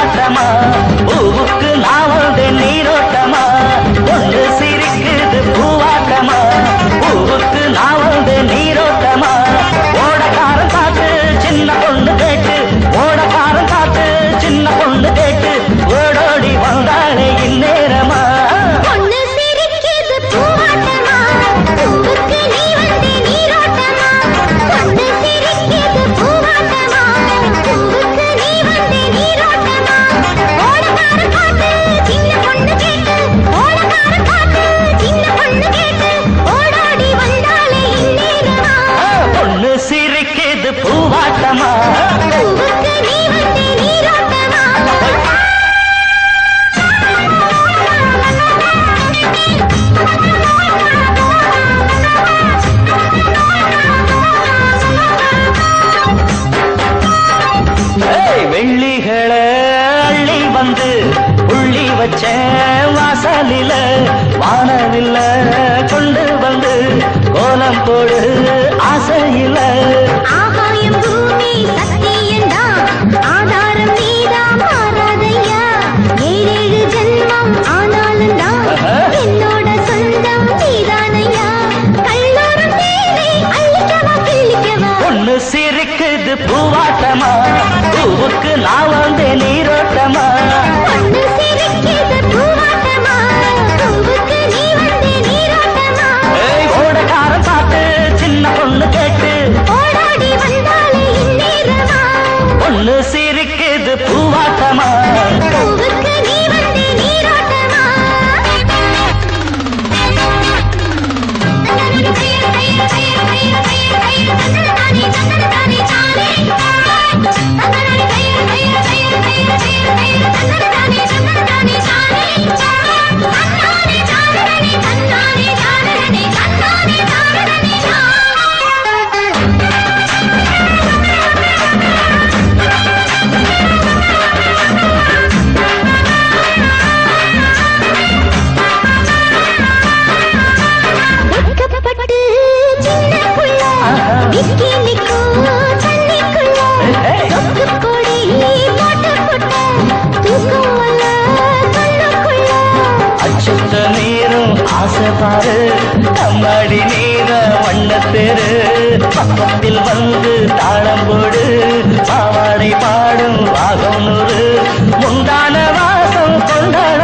பூவாட்டமா பூவுக்கு நான் வந்து நீரோட்டமா பொண்ணு சிரிக்குது பூவாட்டமா பூவுக்கு நான் வந்து நீரோட்டமா ஓடக்காரன் பார்த்து சின்ன பொண்ணு கேட்டு ஓடக்காரன் பார்த்து சின்ன பொண்ணு கேட்டு ஓடோடி வந்தாளே இந்நேரமா பூவாட்டமா வெள்ளிகளை அள்ளி வந்து புள்ளி வச்ச வாசலில வானவில்ல கொண்டு வந்து கோலம் போடு ஆசையில ஆகாயம் பூமி சத்தியந்தான் ஆதாரம் நீதான் மாறாதையா ஏழேழு ஜென்மம் ஆனாலும் தான் என்னோட சொந்தம் நீதானையா கல்லூரம் தேவை அள்ளிக்கவா கிள்ளிக்கவா பொண்ணு சிரிக்குது பூவாட்டமா பூவுக்கு நான் வந்து நீரோட்டமா பொண்ணு சிரிக்குது பூவாட்டமா பூவுக்கு நீ வந்து நீரோட்டமா ஓடக்காரன் பார்த்து சின்ன பொண்ணு கேட்டு ஓடாடி வந்தாலே இந்நேரமா பொண்ணு சிரிக்குது பூவாட்டமா பூவுக்கு நீ வந்து நீரோட்டமா ஆசைப்பாரு கம்மாடி நீர வண்ணத்தேரு பக்கத்தில் வந்து தாளம் போடு பாவாடை பாடும் வாகம் நூறு முந்தான வாசம் கொண்டாட